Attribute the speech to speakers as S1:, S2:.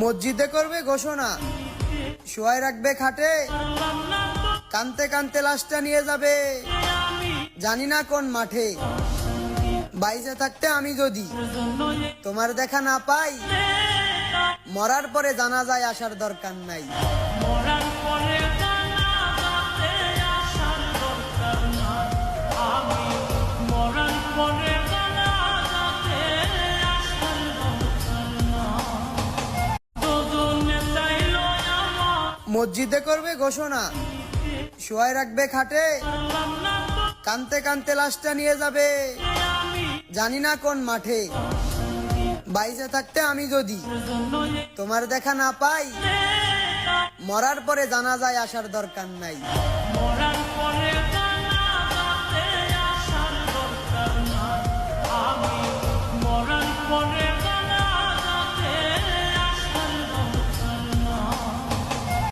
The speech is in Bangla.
S1: মসজিদে করবে ঘোষণা, শোয়াই রাখবে খাটে, কানতে কানতে লাশটা নিয়ে যাবে জানি না কোন মাঠে। বাইসে থাকতে আমি যদি তোমার দেখা না পাই, মরার পরে জানা যায় আসার দরকার নাই। মসজিদে করবে ঘোষণা, শোয়াই রাখবে খাটে, কানতে কানতে লাশটা নিয়ে যাবে জানি না কোন মাঠে। বাইসে থাকতে আমি যদি তোমার দেখা না পাই, মরার পরে জানা যায় আসার দরকার নাই।